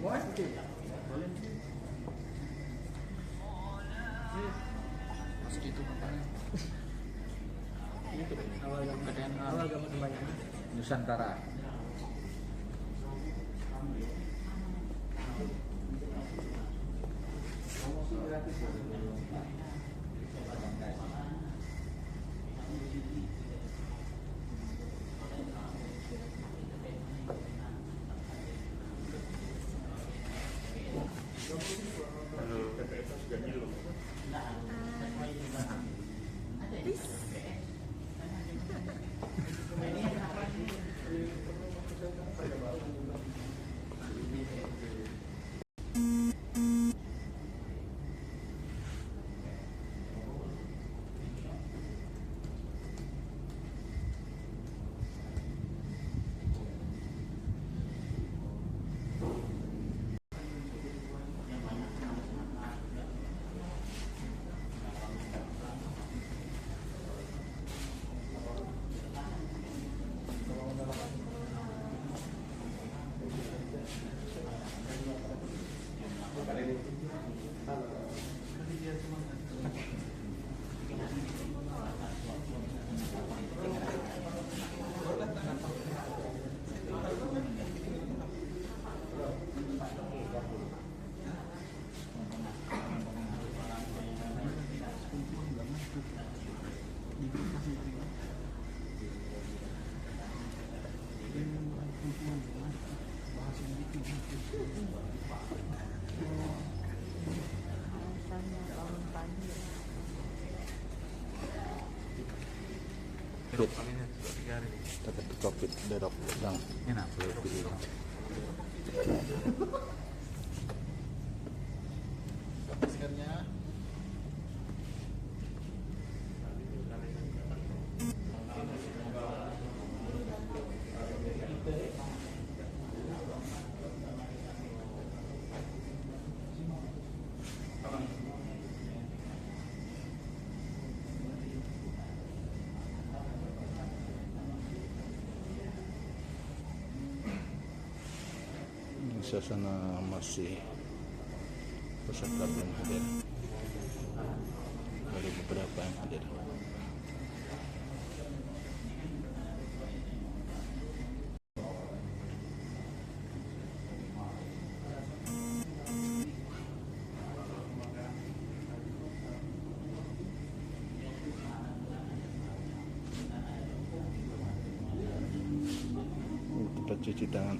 Meski itu katanya. Itu awal gambar kebanyakan Nusantara. Takut COVID derok lang. Enak. Maskernya. Suasana masih peserta belum hadir, baru beberapa yang hadir. Kita cuci tangan.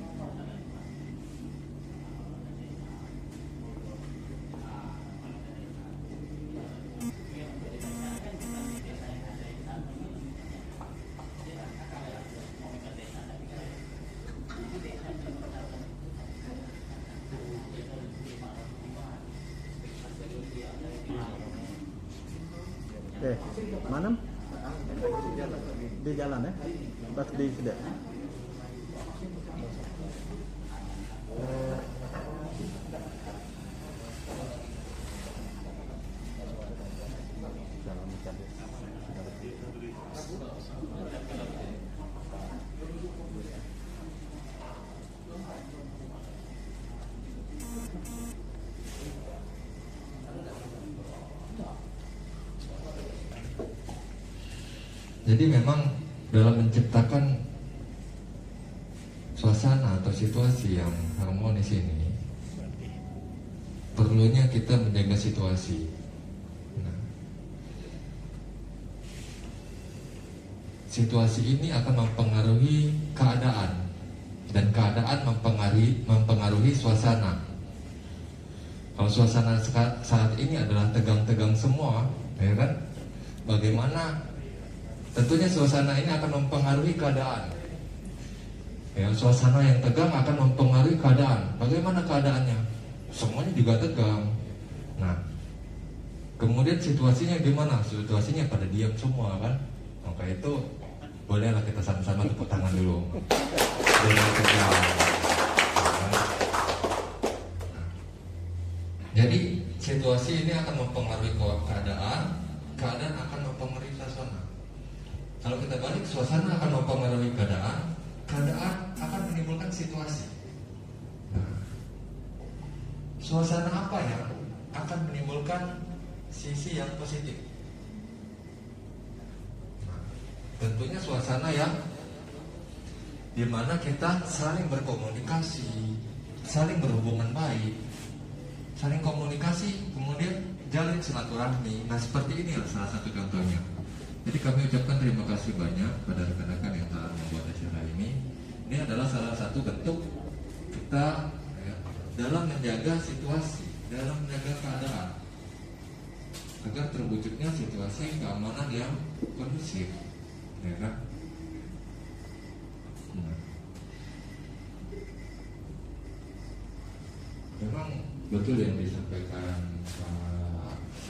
Mana? Di jalan ya? Pas di sudah. Jadi memang dalam menciptakan suasana atau situasi yang harmonis ini, perlunya kita menjaga situasi. Nah, situasi ini akan mempengaruhi keadaan, dan keadaan mempengaruhi suasana. Kalau suasana saat ini adalah tegang-tegang semua, ya kan? Bagaimana? Tentunya suasana ini akan mempengaruhi keadaan. Ya, suasana yang tegang akan mempengaruhi keadaan. Bagaimana keadaannya? Semuanya juga tegang. Nah, kemudian situasinya gimana? Situasinya pada diam semua kan? Maka itu bolehlah kita sama-sama tepuk tangan dulu. Jadi situasi ini akan mempengaruhi keadaan, keadaan akan mempengaruhi suasana. Kalau kita balik, suasana akan mempengaruhi keadaan, keadaan akan menimbulkan situasi. Nah, suasana apa yang akan menimbulkan sisi yang positif? Nah, tentunya suasana yang dimana kita saling berkomunikasi, saling berhubungan baik, saling komunikasi, kemudian jalin silaturahmi. Nah, seperti inilah salah satu contohnya. Jadi kami ucapkan terima kasih banyak pada rekan-rekan yang telah membuat acara ini. Ini adalah salah satu bentuk kita dalam menjaga situasi, dalam menjaga keadaan, agar terwujudnya situasi keamanan yang kondusif, ya kan? Memang betul yang disampaikan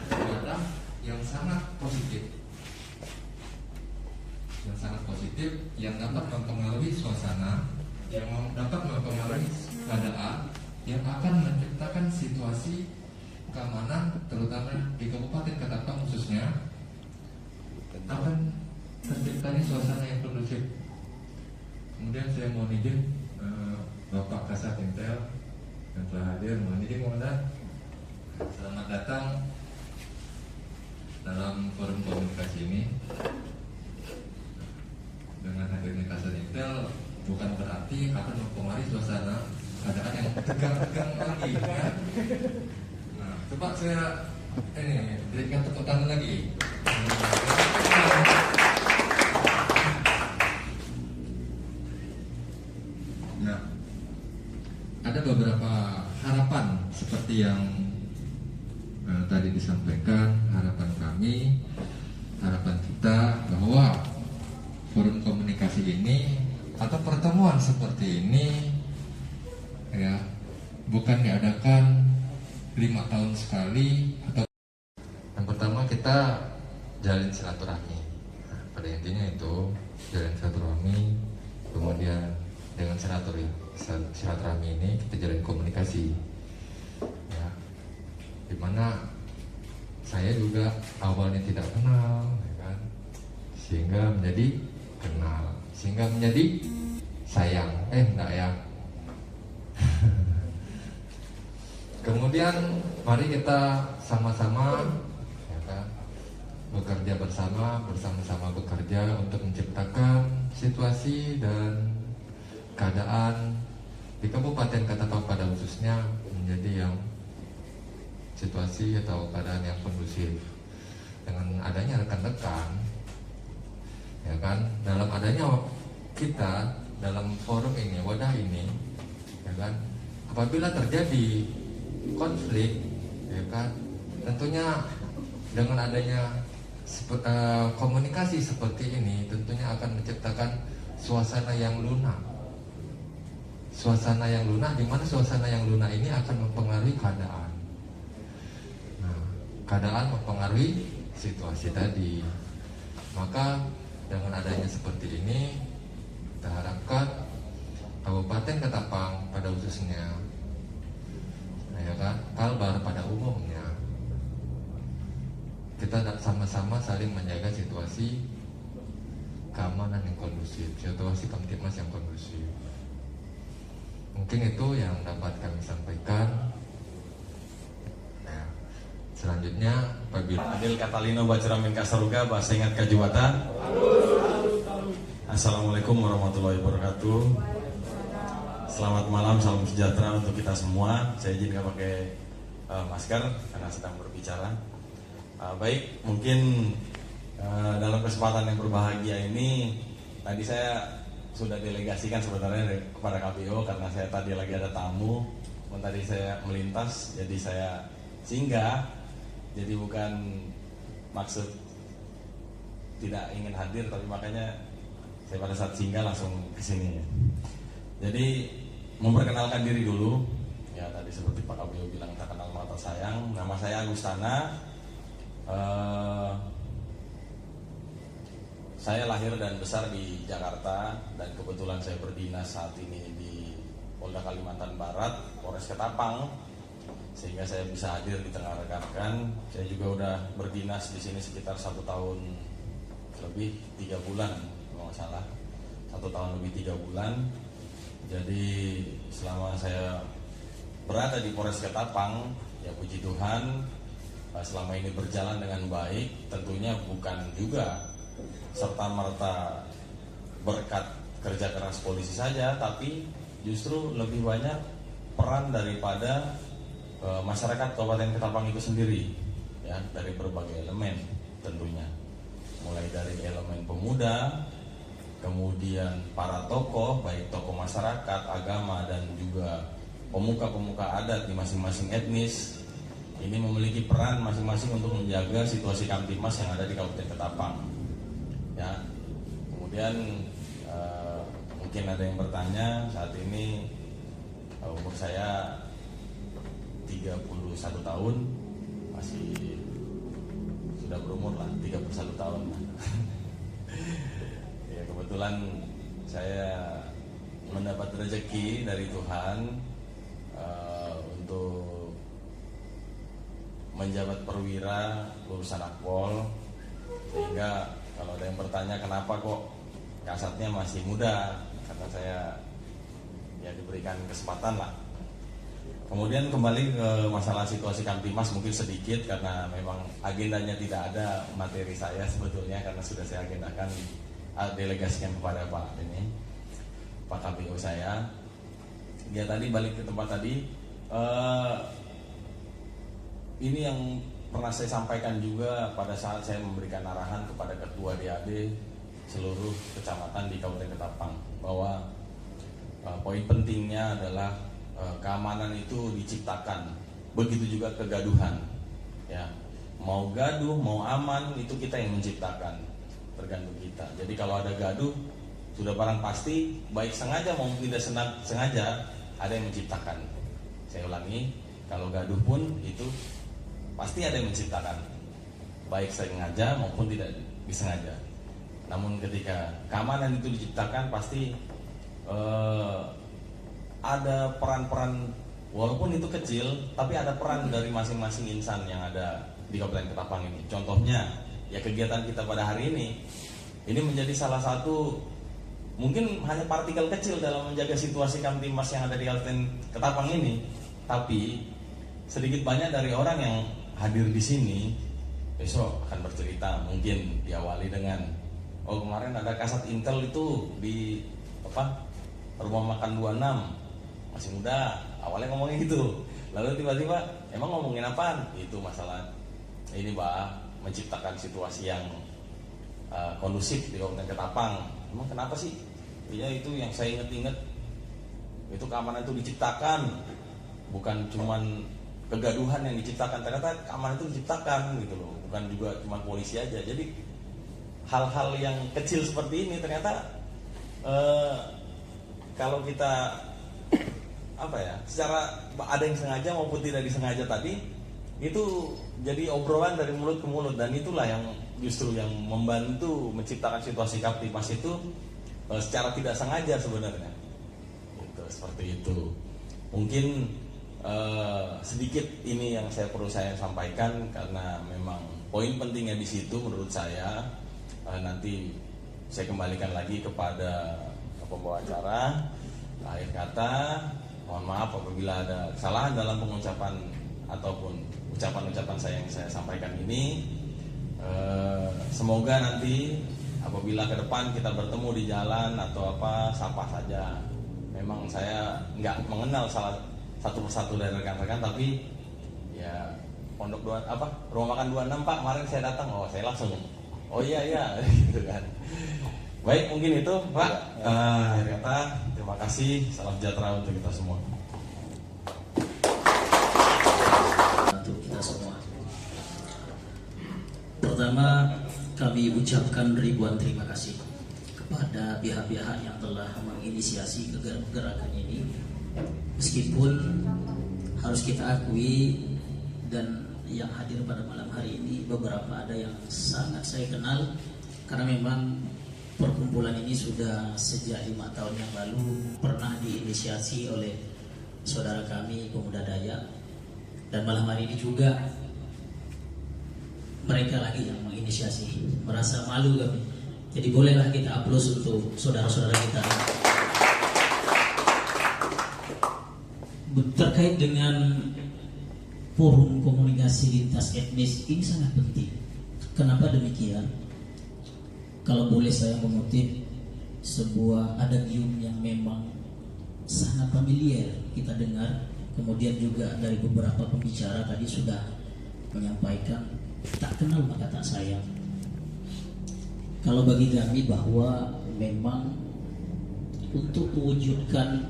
Pak Wadah, yang sangat positif, yang dapat mempengaruhi suasana, yang dapat mempengaruhi keadaan, yang akan menciptakan situasi keamanan, terutama di Kabupaten Ketapang khususnya, akan terciptanya suasana yang kondusif. Kemudian saya mohon izin Bapak Kasat Intel yang telah hadir, mohon izin Komandan, selamat datang dalam forum komunikasi ini. Dengan hadirnya Kasat Intel bukan berarti akan mempengaruhi suasana keadaan yang tegang-tegang lagi, ya. Nah, coba saya berikan tepuk tangan lagi. Nah, ada beberapa harapan seperti yang tadi disampaikan, harapan kami, harapan kita bahwa forum komunikasi ini atau pertemuan seperti ini ya bukan diadakan 5 tahun sekali atau. Yang pertama kita jalin silaturahmi. Nah, pada intinya itu jalin silaturahmi, kemudian dengan silaturahmi ini kita jalin komunikasi, ya, dimana saya juga awalnya tidak kenal, ya kan, sehingga menjadi kenal, sehingga menjadi sayang, enggak ya. Kemudian mari kita sama-sama, ya kan, bekerja bersama-sama bekerja untuk menciptakan situasi dan keadaan di Kabupaten Ketapang pada khususnya menjadi yang situasi atau keadaan yang kondusif. Dengan adanya rekan-rekan, ya kan, dalam adanya kita dalam forum ini, wadah ini, ya kan, apabila terjadi konflik, ya kan, tentunya dengan adanya komunikasi seperti ini tentunya akan menciptakan suasana yang lunak. Suasana yang lunak, di mana suasana yang lunak ini akan mempengaruhi keadaan. Nah, keadaan mempengaruhi situasi tadi. Maka dengan adanya seperti ini, kita harapkan Kabupaten Ketapang pada khususnya, ya kan, Kalbar pada umumnya, kita sama-sama saling menjaga situasi keamanan yang kondusif, situasi kamtipmas yang kondusif. Mungkin itu yang dapat kami sampaikan. Nah, selanjutnya apabila Adil Katalino Bacaramin Kasaruga bahasa ingat kajuwata. Assalamualaikum warahmatullahi wabarakatuh. Selamat malam, salam sejahtera untuk kita semua. Saya izin nggak pakai masker karena sedang berbicara. Baik, mungkin dalam kesempatan yang berbahagia ini tadi saya sudah delegasikan sebenarnya kepada KPO karena saya tadi lagi ada tamu, tadi saya melintas, jadi saya singgah. Jadi bukan maksud tidak ingin hadir, tapi makanya saya pada saat singgah langsung kesini. Jadi memperkenalkan diri dulu. Ya tadi seperti Pak KPO bilang, tak kenal mata sayang. Nama saya Agustana. Saya lahir dan besar di Jakarta dan kebetulan saya berdinas saat ini di Polda Kalimantan Barat, Polres Ketapang, sehingga saya bisa hadir di tengah rekan-rekan. Saya juga udah berdinas di sini sekitar 1 tahun lebih 3 bulan, kalau nggak salah, 1 tahun lebih 3 bulan. Jadi selama saya berada di Polres Ketapang, ya puji Tuhan selama ini berjalan dengan baik. Tentunya bukan juga serta-merta berkat kerja keras polisi saja, tapi justru lebih banyak peran daripada masyarakat Kabupaten Ketapang itu sendiri, ya, dari berbagai elemen tentunya, mulai dari elemen pemuda, kemudian para tokoh, baik tokoh masyarakat, agama, dan juga pemuka-pemuka adat di masing-masing etnis. Ini memiliki peran masing-masing untuk menjaga situasi Kamtibmas yang ada di Kabupaten Ketapang, ya. Kemudian mungkin ada yang bertanya, saat ini umur saya 31 tahun, masih sudah berumur lah, 31 tahun. Ya, kebetulan saya mendapat rezeki dari Tuhan untuk menjabat perwira lulusan Akpol, sehingga kalau ada yang bertanya kenapa kok kasatnya masih muda, karena saya ya diberikan kesempatan lah. Kemudian kembali ke masalah situasi Kamtibmas mungkin sedikit, karena memang agendanya tidak ada materi saya sebetulnya, karena sudah saya agendakan delegasikan kepada Pak KPU saya. Dia tadi balik ke tempat tadi, ini yang pernah saya sampaikan juga pada saat saya memberikan arahan kepada Ketua DAD seluruh kecamatan di Kabupaten Ketapang, bahwa poin pentingnya adalah keamanan itu diciptakan, begitu juga kegaduhan, ya. Mau gaduh, mau aman, itu kita yang menciptakan, tergantung kita. Jadi kalau ada gaduh, sudah barang pasti, baik sengaja maupun tidak sengaja, ada yang menciptakan. Saya ulangi, kalau gaduh pun itu pasti ada yang menciptakan, baik sengaja maupun tidak disengaja. Namun ketika keamanan itu diciptakan, pasti ada peran-peran, walaupun itu kecil, tapi ada peran dari masing-masing insan yang ada di Kabupaten Ketapang ini. Contohnya, ya kegiatan kita pada hari ini menjadi salah satu, mungkin hanya partikel kecil dalam menjaga situasi Kamtibmas yang ada di Kabupaten Ketapang ini. Tapi sedikit banyak dari orang yang hadir di sini besok akan bercerita, mungkin diawali dengan, oh kemarin ada kasat intel itu di rumah makan 26, masih muda, awalnya ngomongin gitu, lalu tiba-tiba emang ngomongin apaan? Itu masalah ini menciptakan situasi yang kondusif di Kabupaten Ketapang. Emang kenapa sih? Ya itu yang saya inget-inget, itu keamanan itu diciptakan, bukan cuman kegaduhan yang diciptakan, ternyata keamanan itu diciptakan gitu loh, bukan juga cuma polisi aja. Jadi hal-hal yang kecil seperti ini ternyata kalau kita secara ada yang sengaja maupun tidak disengaja tadi, itu jadi obrolan dari mulut ke mulut, dan itulah yang justru yang membantu menciptakan situasi Kamtibmas itu secara tidak sengaja sebenarnya. Gitu, seperti itu. Mungkin sedikit ini yang perlu saya sampaikan, karena memang poin pentingnya di situ menurut saya. Nanti saya kembalikan lagi kepada pembawa acara. Akhir kata, mohon maaf apabila ada kesalahan dalam pengucapan ataupun ucapan-ucapan saya yang saya sampaikan ini. Semoga nanti apabila ke depan kita bertemu di jalan atau sapa saja. Memang saya nggak mengenal satu persatu dari rekan-rekan, tapi ya rumah makan 26 Pak, kemarin saya datang, saya langsung oh iya gitu kan. Baik, mungkin itu Pak. Akhir kata, terima kasih, salam sejahtera untuk kita semua. Untuk kita semua. Pertama, kami ucapkan ribuan terima kasih kepada pihak-pihak yang telah menginisiasi gerakan ini. Meskipun harus kita akui, dan yang hadir pada malam hari ini beberapa ada yang sangat saya kenal, karena memang perkumpulan ini sudah sejak 5 tahun yang lalu pernah diinisiasi oleh saudara kami pemuda Dayak, dan malam hari ini juga mereka lagi yang menginisiasi. Merasa malu kami, jadi bolehlah kita aplaus untuk saudara-saudara kita. terkait dengan forum komunikasi lintas etnis ini sangat penting. Kenapa demikian? Kalau boleh saya mengutip sebuah adagium yang memang sangat familiar kita dengar, kemudian juga dari beberapa pembicara tadi sudah menyampaikan, tak kenal maka tak sayang. Kalau bagi kami bahwa memang untuk mewujudkan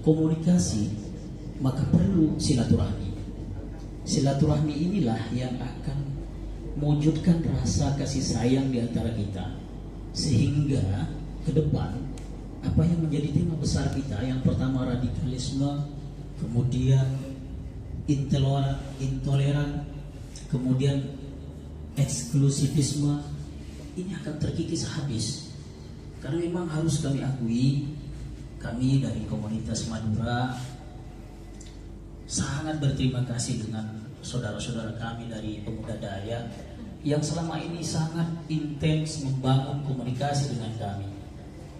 komunikasi maka perlu silaturahmi. Silaturahmi inilah yang akan mewujudkan rasa kasih sayang di antara kita, sehingga ke depan apa yang menjadi tema besar kita, yang pertama radikalisme, kemudian intoleran, kemudian eksklusivisme, ini akan terkikis habis. Karena memang harus kami akui, kami dari komunitas Madura sangat berterima kasih dengan saudara-saudara kami dari Pemuda Dayak yang selama ini sangat intens membangun komunikasi dengan kami.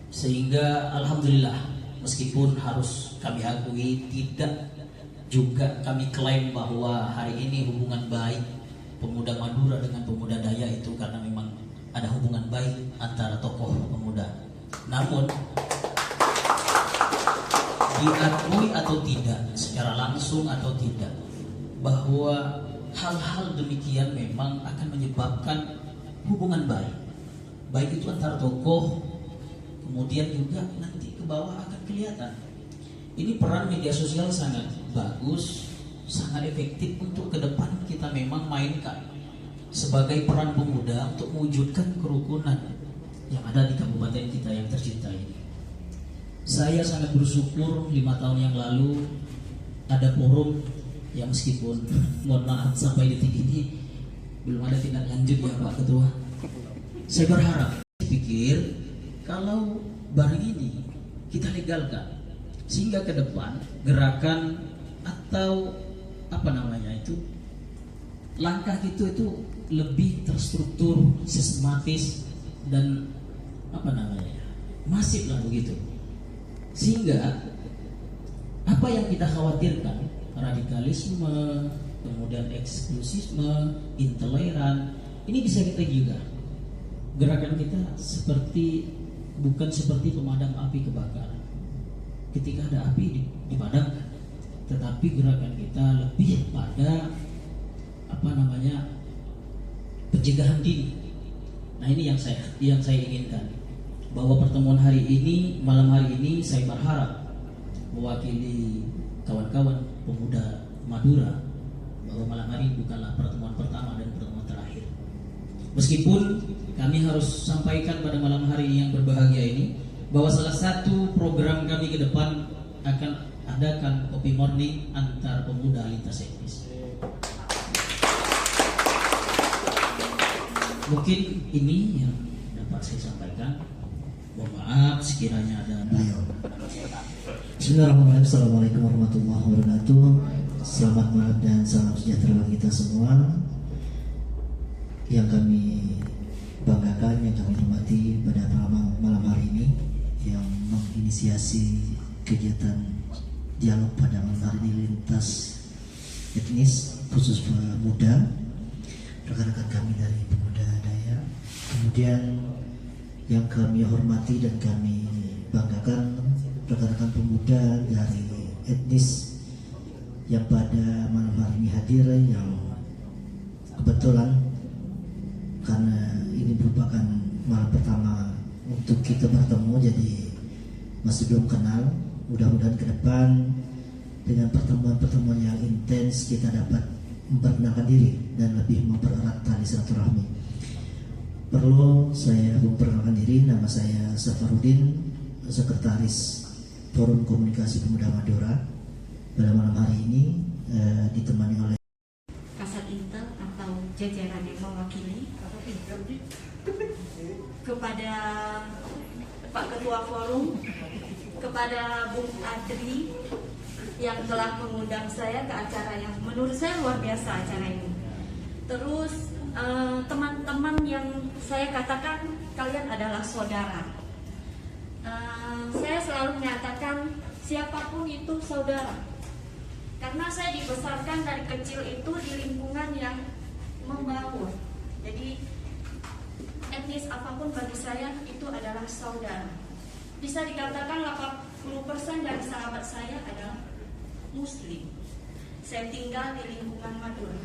Sehingga alhamdulillah, meskipun harus kami akui tidak juga kami klaim bahwa hari ini hubungan baik pemuda Madura dengan pemuda Dayak itu karena memang ada hubungan baik antara tokoh pemuda. Namun diakui atau tidak, secara langsung atau tidak, bahwa hal-hal demikian memang akan menyebabkan hubungan baik. Baik itu antar tokoh, kemudian juga nanti ke bawah akan kelihatan. Ini peran media sosial sangat bagus, sangat efektif untuk ke depan kita memang mainkan sebagai peran pemuda untuk mewujudkan kerukunan yang ada di kabupaten kita yang tercinta ini. Saya sangat bersyukur 5 tahun yang lalu ada forum yang meskipun mohon maaf sampai detik ini belum ada tindak lanjut ya Pak Ketua. Saya berharap, saya pikir kalau barang ini kita legalkan sehingga ke depan gerakan atau apa namanya itu langkah itu lebih terstruktur, sistematis dan apa namanya masif lah begitu. Sehingga apa yang kita khawatirkan, radikalisme, kemudian eksklusisme, intoleran, ini bisa kita juga. Gerakan kita bukan seperti pemadam api kebakaran. Ketika ada api dipadamkan, tetapi gerakan kita lebih pada apa namanya pencegahan dini. Nah ini yang saya inginkan. Bahwa pertemuan hari ini, malam hari ini saya berharap mewakili kawan-kawan pemuda Madura bahwa malam hari bukanlah pertemuan pertama dan pertemuan terakhir. Meskipun kami harus sampaikan pada malam hari yang berbahagia ini bahwa salah satu program kami ke depan akan adakan kopi morning antar pemuda lintas etnis. Mungkin ini yang dapat saya sampaikan. Mohon maaf sekiranya ada beliau. Bismillahirrahmanirrahim. Assalamualaikum warahmatullahi wabarakatuh. Selamat malam dan salam sejahtera bagi kita semua. Yang kami banggakan, yang kami hormati pada malam hari ini yang menginisiasi kegiatan dialog pada malam hari ini lintas etnis khusus pemuda, rekan-rekan kami dari Pemuda Dayak. Kemudian yang kami hormati dan kami banggakan rekan-rekan pemuda dari etnis yang pada malam hari ini hadir, yang kebetulan karena ini merupakan malam pertama untuk kita bertemu, jadi masih belum kenal. Mudah-mudahan ke depan dengan pertemuan-pertemuan yang intens kita dapat memperkenalkan diri dan lebih mempererat tali silaturahmi. Perlu saya memperkenalkan diri, nama saya Safarudin, Sekretaris Forum Komunikasi Pemuda Madura. Pada malam hari ini ditemani oleh Kasat Intel atau jajaran yang mewakili, kepada Pak Ketua Forum, kepada Bung Adri yang telah mengundang saya ke acara yang menurut saya luar biasa acara ini. Terus teman-teman yang saya katakan kalian adalah saudara. Saya selalu menyatakan siapapun itu saudara. Karena saya dibesarkan dari kecil itu di lingkungan yang membaur. Jadi etnis apapun bagi saya itu adalah saudara. Bisa dikatakan 80% dari sahabat saya adalah Muslim. Saya tinggal di lingkungan Madura.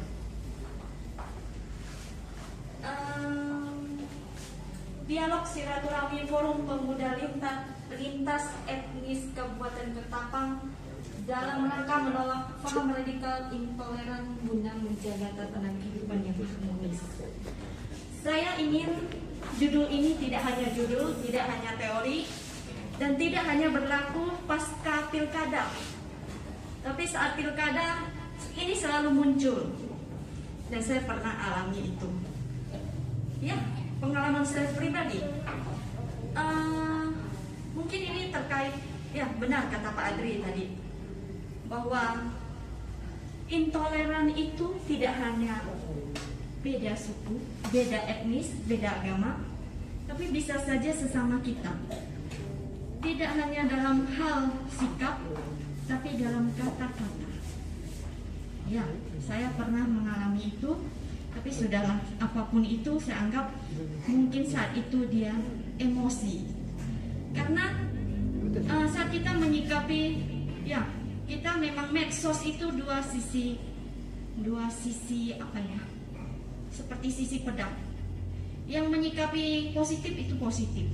Dialog silaturahmi Forum Pemuda Lintas Etnis Kabupaten Ketapang dalam rangka menolak paham radikal intoleran guna menjaga tatanan kehidupan yang harmonis. Saya ingin judul ini tidak hanya judul, tidak hanya teori, dan tidak hanya berlaku pasca pilkada, tapi saat pilkada ini selalu muncul, dan saya pernah alami itu. Ya, pengalaman saya pribadi. Mungkin ini terkait, ya benar kata Pak Adri tadi, bahwa intoleran itu tidak hanya beda suku, beda etnis, beda agama, tapi bisa saja sesama kita. Tidak hanya dalam hal sikap, tapi dalam kata-kata. Ya, saya pernah mengalami itu, tapi sudahlah, apapun itu saya anggap mungkin saat itu dia emosi. Karena saat kita menyikapi, ya kita memang medsos itu dua sisi apa ya? Seperti sisi pedang. Yang menyikapi positif itu positif,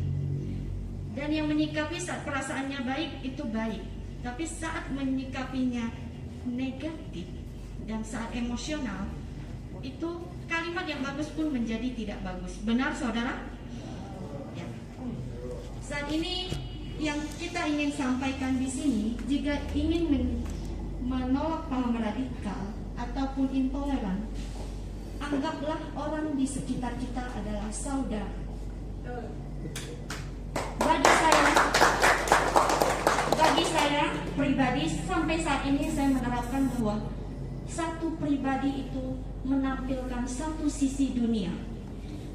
dan yang menyikapi saat perasaannya baik itu baik. Tapi saat menyikapinya negatif dan saat emosional, itu kalimat yang bagus pun menjadi tidak bagus. Benar saudara? Ya. Saat ini yang kita ingin sampaikan di sini, jika ingin menolak paham radikal ataupun intoleran, anggaplah orang di sekitar kita adalah saudara. Bagi saya pribadi, sampai saat ini saya menerapkan bahwa satu pribadi itu menampilkan satu sisi dunia.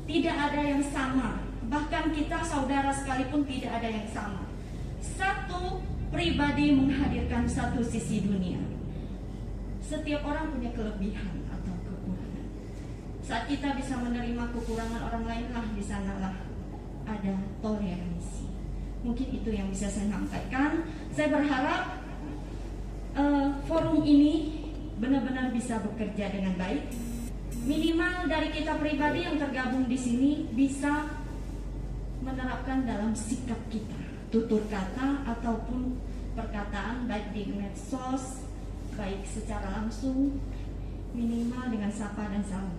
Tidak ada yang sama. Bahkan kita saudara sekalipun tidak ada yang sama. Satu pribadi menghadirkan satu sisi dunia. Setiap orang punya kelebihan atau kekurangan. Saat kita bisa menerima kekurangan orang lain, di sanalah ada toleransi. Mungkin itu yang bisa saya sampaikan. Saya berharap forum ini benar-benar bisa bekerja dengan baik. Minimal dari kita pribadi yang tergabung di sini bisa menerapkan dalam sikap kita, tutur kata ataupun perkataan, baik di medsos, baik secara langsung, minimal dengan sapa dan salam.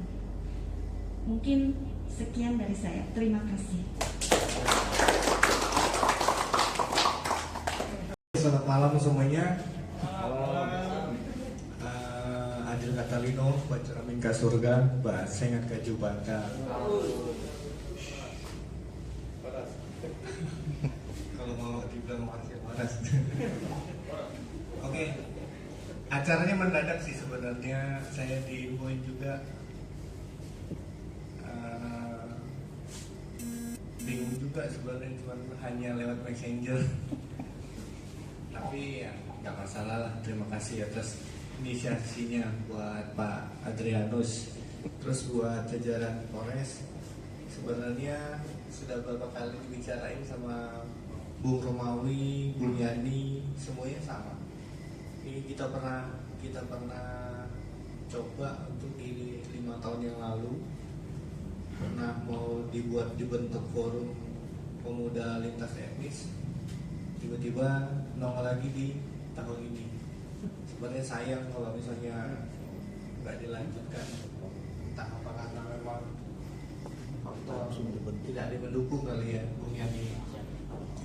Mungkin sekian dari saya. Terima kasih. Selamat malam semuanya. Adil Katalino, baca Mingka Surga, bahas sengat kaju bata. Kalau mau dibilang masih panas. Oke. Acaranya mendadak sih sebenarnya. Saya diinfoin juga. Bingung juga sebenarnya, cuma hanya lewat messenger. Tapi ya nggak masalah lah. Terima kasih atas inisiasinya buat Pak Adrianus, terus buat jajaran Polres. Sebenarnya sudah beberapa kali dibicarain sama Bung Romawi, Bung Yani, semuanya sama. Ini kita pernah coba untuk di 5 tahun yang lalu, pernah mau dibentuk forum pemuda lintas etnis, tiba-tiba nongol lagi di tahun ini. Sebenarnya sayang kalau misalnya nggak dilanjutkan, entah apa karena memang faktor tidak mendukung kali ya Bung Yani.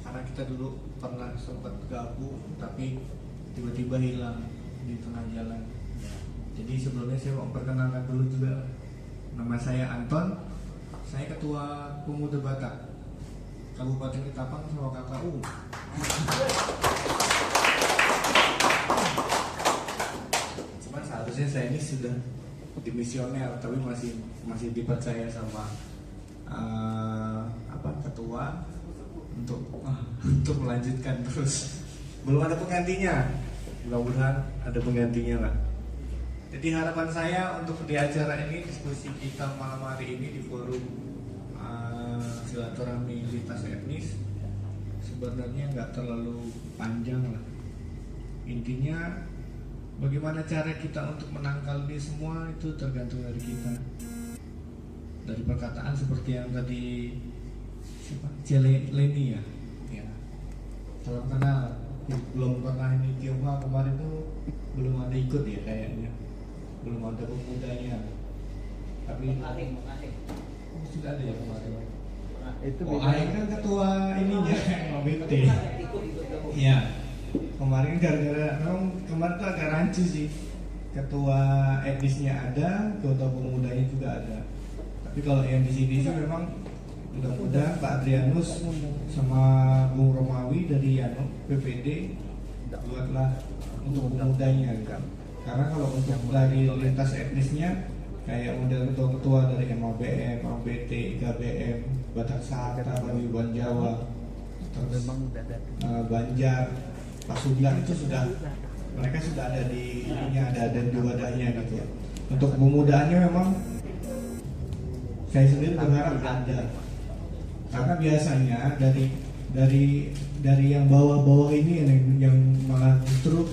Karena kita dulu pernah sempat gabung tapi tiba-tiba hilang di tengah jalan. Jadi sebelumnya saya mau perkenalkan dulu juga, nama saya Anton, saya Ketua Pemuda Batak Kabupaten Ketapang sama KKU. Cuman seharusnya saya ini sudah dimisioner, tapi masih dipercaya sama ketua untuk melanjutkan terus. Belum ada penggantinya. mudah-mudahan ada penggantinya lah. Jadi harapan saya untuk di acara ini, diskusi kita malam hari ini di forum silaturahmi lintas etnis sebenarnya nggak terlalu panjang lah. Intinya bagaimana cara kita untuk menangkal ini semua itu tergantung dari kita. Dari perkataan seperti yang tadi Leni ya, salam kenal. Belum pernah ini Tionghoa kemarin tuh belum ada ikut ya kayaknya, belum ada pemudanya. Tapi sudah ada ya kemarin. Itu Aing kan ketua ininya OBT. Iya. Kemarin gara-gara kemarin tuh agak rancu sih. Ketua etnisnya ada, ketua pemudanya juga ada. Tapi kalau yang di sini sih memang mudah-mudahan Pak Adrianus sama Bung Romawi dari PPD buatlah untuk pemudanya. Karena kalau untuk dari lintas etnisnya kayak model ketua-ketua dari MABM, ABT, IKBM, Batak Sata, Paguyuban Jawa, terus Banjar, Pasundan itu sudah mereka sudah ada di ininya, ada di wadahnya gitu. Untuk pemudaannya memang saya sendiri berharap ada, karena biasanya dari yang bawah-bawah ini yang malah justru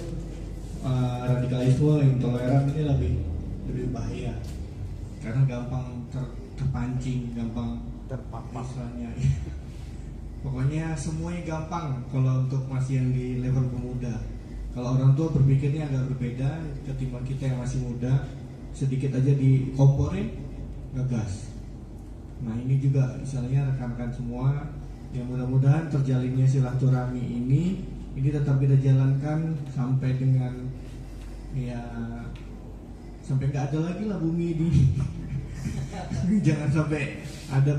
radikalisme, intoleran ini lebih bahaya karena gampang terpancing, gampang terpapasnya. Pokoknya semuanya gampang kalau untuk masih yang di level pemuda. Kalau orang tua berpikirnya agak berbeda ketimbang kita yang masih muda, sedikit aja dikomporin ngegas. Nah ini juga misalnya rekan-rekan semua yang mudah-mudahan terjalinnya silaturahmi ini tetap kita jalankan sampai dengan ya sampai nggak ada lagi lah bumi ini. Jangan sampai ada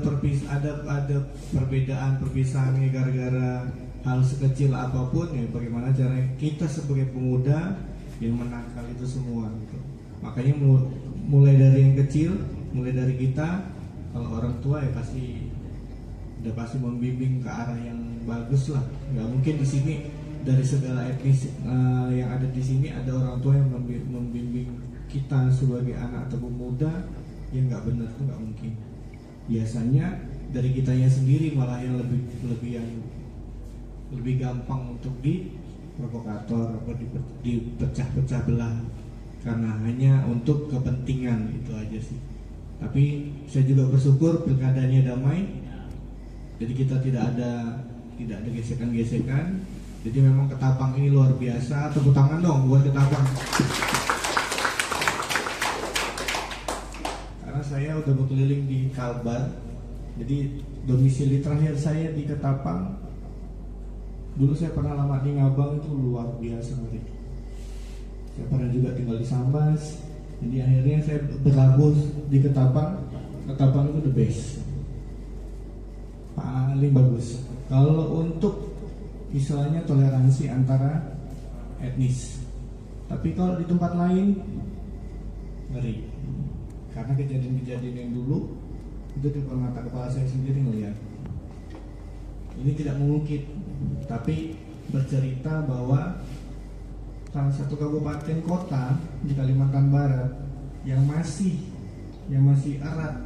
perbedaan perpisahannya gara-gara hal sekecil apapun. Ya bagaimana caranya kita sebagai pemuda yang menangkal itu semua gitu. Makanya mulai dari yang kecil, mulai dari kita. Kalau orang tua ya udah pasti membimbing ke arah yang bagus lah. Nggak mungkin di sini dari segala etnis yang ada di sini ada orang tua yang membimbing kita sebagai anak atau pemuda yang nggak benar, itu nggak mungkin. Biasanya dari kitanya sendiri malah yang lebih gampang untuk diprovokator atau dipecah-pecah belah karena hanya untuk kepentingan, itu aja sih. Tapi saya juga bersyukur pilkadanya damai, jadi kita tidak ada gesekan-gesekan. Jadi memang Ketapang ini luar biasa. Tepuk tangan dong buat Ketapang. Karena saya udah berkeliling di Kalbar, jadi domisili terakhir saya di Ketapang. Dulu saya pernah lama di Ngabang, itu luar biasa banget. Saya pernah juga tinggal di Sambas. Jadi akhirnya saya berlabuh di Ketapang. Ketapang itu the best, paling bagus. Kalau untuk istilahnya toleransi antara etnis. Tapi kalau di tempat lain ngeri. Karena kejadian-kejadian yang dulu itu di mata kepala saya sendiri ngelihat. Ini tidak mengungkit, tapi bercerita bahwa salah satu kabupaten kota di Kalimantan Barat yang masih erat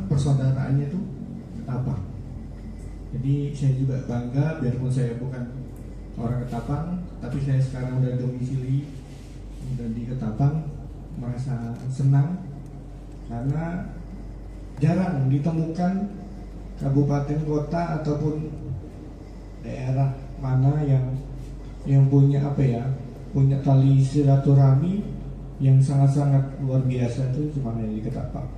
persaudaraannya itu Ketapang. Jadi saya juga bangga, biarpun saya bukan orang Ketapang, tapi saya sekarang udah domisili di Ketapang, merasa senang karena jarang ditemukan kabupaten kota ataupun daerah mana yang punya punya tali silaturahmi yang sangat-sangat luar biasa. Itu cuma di Ketapang.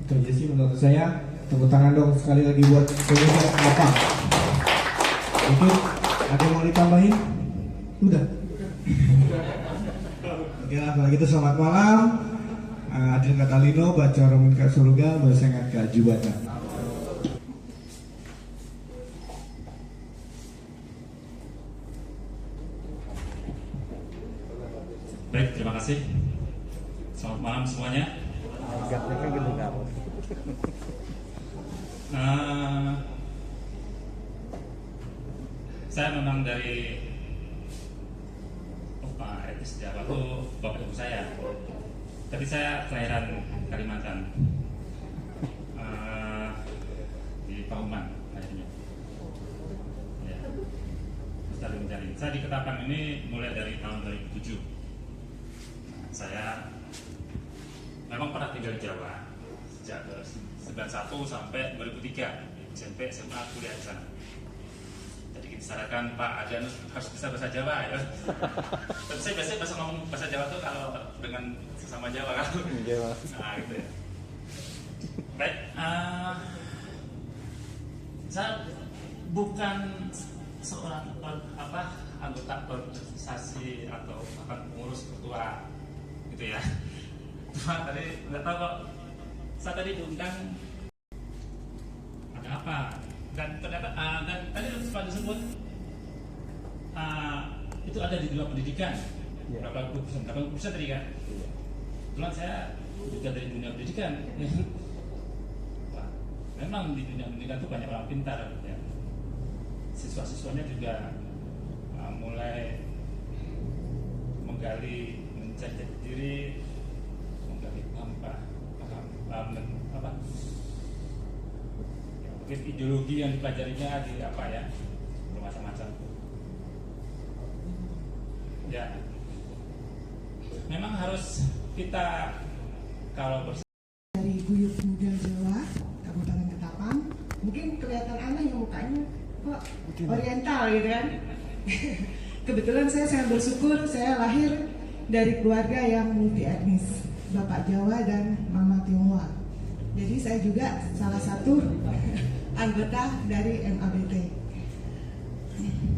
Itu aja sih menurut saya. Tepuk tangan dong sekali lagi buat semuanya Ketapang. Mungkin ada yang mau ditambahin? Udah. Oke lah, kalau gitu selamat malam. Adil Katalino, baca Romin Kak Surga, bersengat Kak Jubata. Baik, terima kasih. Selamat malam semuanya. Saya memang dari etnis Jawa itu bapak ibu saya. Tapi saya kelahiran Kalimantan, di Pakuman akhirnya. Ya. Ustadz mencari. Saya di Ketapang ini mulai dari tahun 2007. Saya memang pernah tinggal di Jawa sejak 1991 sampai 2003, SMP, SMA, kuliah di sana. Jadi disarankan Pak Adrianus harus bisa bahasa Jawa ya. Tapi saya biasanya ngomong bahasa Jawa tuh kalau dengan sesama Jawa kan. Nah gitu ya. Baik, saya bukan seorang anggota organisasi atau bahkan pengurus ketua gitu ya. Cuma tadi nggak tahu kok saya tadi diundang ada apa, dan ternyata dan tadi sempat disebut itu ada di dunia pendidikan, berapa persen tadi kan. Kebetulan saya juga dari dunia pendidikan. Wah, memang di dunia pendidikan itu banyak orang pintar ya. Siswa-siswanya juga mulai menggali, mencari diri, menggali mungkin ideologi yang dipelajarinya di apa ya, bermacam-macam. Ya, memang harus kita kalau dari Guyup Muda Jawa, Kabupaten Ketapang, mungkin kelihatan aneh ya mukanya, kok oriental gitu kan. Kebetulan saya sangat bersyukur saya lahir dari keluarga yang multi etnis, Bapak Jawa dan Mama Tionghoa. Jadi saya juga salah satu anggota dari MABT.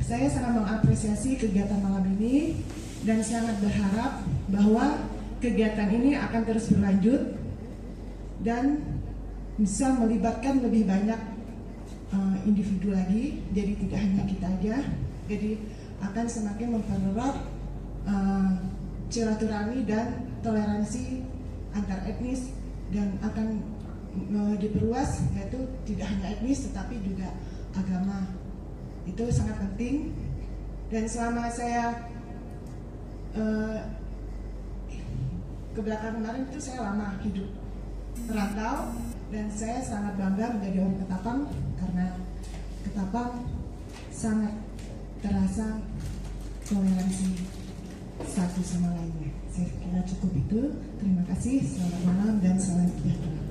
Saya sangat mengapresiasi kegiatan malam ini dan sangat berharap bahwa kegiatan ini akan terus berlanjut dan bisa melibatkan lebih banyak individu lagi. Jadi tidak hanya kita aja. Jadi akan semakin mempererat silaturahmi dan toleransi antar etnis, dan akan diperluas, yaitu tidak hanya etnis tetapi juga agama. Itu sangat penting. Dan selama saya ke belakang kemarin itu saya lama hidup merantau, dan saya sangat bangga menjadi orang Ketapang karena Ketapang sangat terasa toleransi satu sama lainnya. Saya kira cukup itu. Terima kasih. Selamat malam dan salam sejahtera.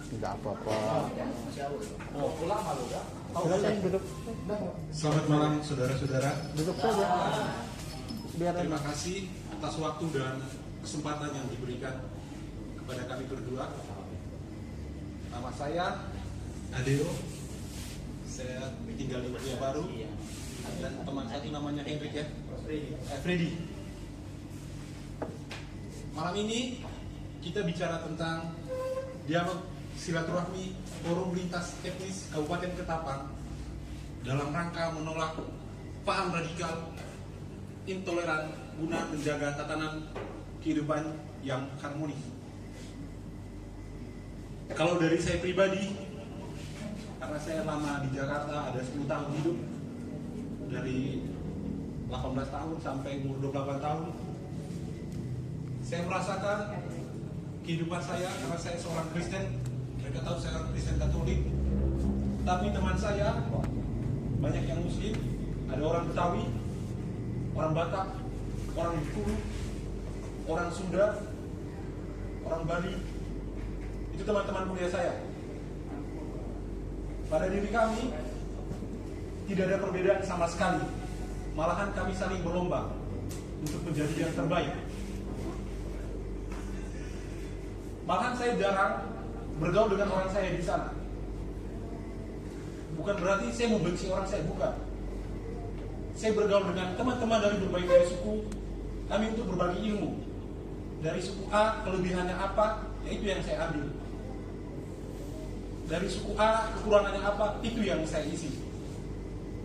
Tidak apa-apa. Selamat malam saudara-saudara. Duduk saja. Terima kasih atas waktu dan kesempatan yang diberikan kepada kami berdua. Nama saya Adeo. Saya tinggal di Mulia Baru, dan teman satu namanya Hendrik ya, Freddy. Malam ini kita bicara tentang dialog silaturahmi forum lintas etnis Kabupaten Ketapang dalam rangka menolak paham radikal intoleran guna menjaga tatanan kehidupan yang harmonis. Kalau dari saya pribadi, karena saya lama di Jakarta, ada 10 tahun hidup, dari 18 tahun sampai umur 28 tahun, saya merasakan kehidupan saya, karena saya seorang Kristen, mereka tahu saya orang Kristen Katolik, tapi teman saya banyak yang Muslim, ada orang Betawi, orang Batak, orang Bengkulu, orang Sunda, orang Bali. Itu teman-teman kuliah saya. Pada diri kami tidak ada perbedaan sama sekali. Malahan kami saling berlomba untuk menjadi yang terbaik. Malahan saya jarang bergaul dengan orang saya di sana. Bukan berarti saya membenci orang saya, bukan. Saya bergaul dengan teman-teman dari berbagai suku. Kami untuk berbagi ilmu. Dari suku A, kelebihannya apa, ya itu yang saya ambil. Dari suku A, kekurangannya apa, itu yang saya isi.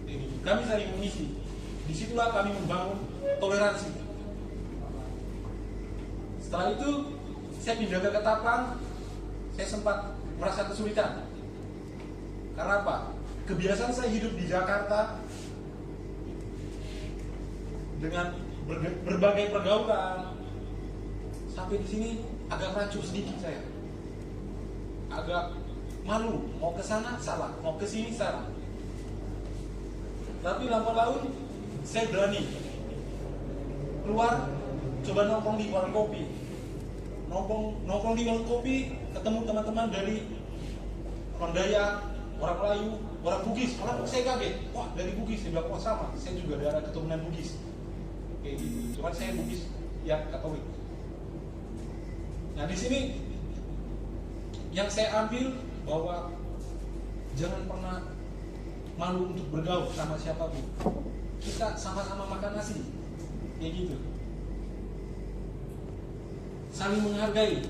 Jadi, kami saling mengisi. Disitulah kami membangun toleransi. Setelah itu, saya pindah ke Ketapang. Saya sempat merasa kesulitan. Karena apa? Kebiasaan saya hidup di Jakarta, dengan berbagai pergaulan. Sampai di sini agak rancu sedikit saya. Agak malu, mau ke sana salah, mau ke sini salah. Tapi lambat laun saya berani keluar, coba nongkrong di warung kopi. Nongkrong di warung kopi, ketemu teman-teman dari orang Dayak, orang Melayu, orang Bugis. Malah saya kaget, wah dari Bugis. Saya bilang, wah sama, saya juga dari keturunan Bugis. Kayak gitu. Cuman saya Bugis yang Katolik. Nah di sini yang saya ambil bahwa jangan pernah malu untuk bergaul sama siapapun. Kita sama-sama makan nasi, kayak gitu. Saling menghargai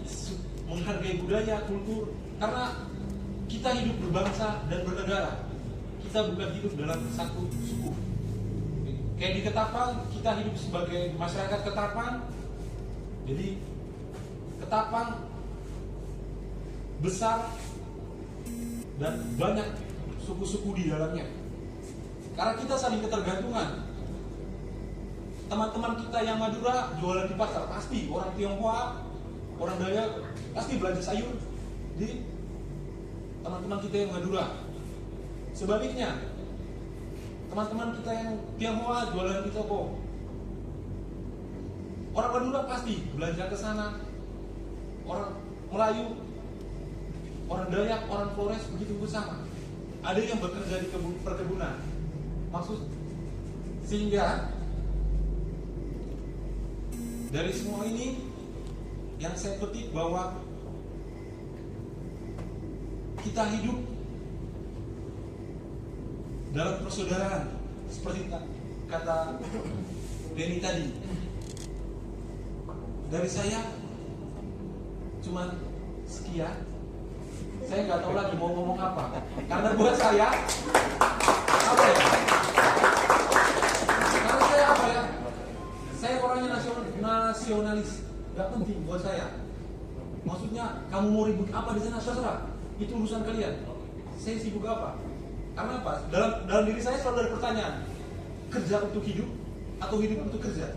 budaya, kultur. Karena kita hidup berbangsa dan bernegara. Kita bukan hidup dalam satu suku. Kayak di Ketapang, kita hidup sebagai masyarakat Ketapang. Jadi Ketapang besar dan banyak suku-suku di dalamnya. Karena kita saling ketergantungan. Teman-teman kita yang Madura jualan di pasar, pasti orang Tionghoa, orang Dayak pasti belanja sayur di teman-teman kita yang Madura. Sebaliknya, teman-teman kita yang Tionghoa jualan di toko. Orang Madura pasti belanja ke sana. Orang Melayu, orang Dayak, orang Flores begitu bersama. Ada yang bekerja di perkebunan. Maksud sehingga dari semua ini yang saya petik bahwa kita hidup dalam persaudaraan seperti kata Denny tadi. Dari saya cuma sekian. Saya nggak tahu lagi mau ngomong apa. Karena buat saya apa ya? Karena saya apa ya? Saya orangnya nasionalis. Nggak penting buat saya. Maksudnya kamu mau ribut apa di sana terserah. Itu urusan kalian. Saya sibuk apa? Karena apa? Dalam diri saya selalu ada pertanyaan. Kerja untuk hidup atau hidup untuk kerja?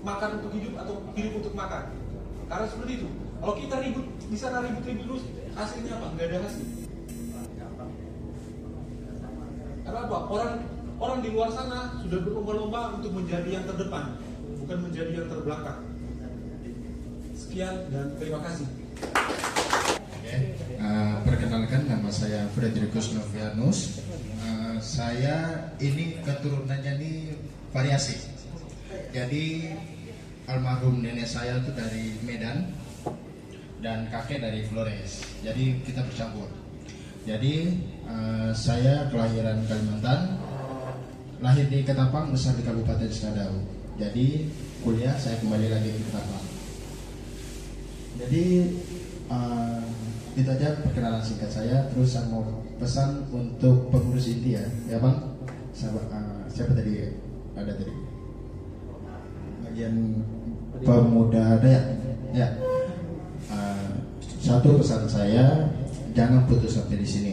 Makan untuk hidup atau hidup untuk makan? Karena seperti itu. Kalau kita ribut di sana ribut terus, hasilnya apa? Nggak ada hasil. Karena apa? Orang di luar sana sudah berlomba-lomba untuk menjadi yang terdepan, bukan menjadi yang terbelakang. Sekian dan terima kasih. Perkenalkan, nama saya Frederikus Novianus. Saya ini keturunannya ini variasi. Jadi almarhum nenek saya itu dari Medan dan kakek dari Flores. Jadi kita bercampur. Jadi saya kelahiran Kalimantan, lahir di Ketapang, besar di Kabupaten Sekadau. Jadi kuliah saya kembali lagi ke Ketapang. Jadi itu aja perkenalan singkat saya. Terus saya mau pesan untuk pengurus inti ya bang. Siapa tadi ada tadi? Bagian pemuda Dayak. Ya. Satu pesan saya, jangan putus sampai di sini.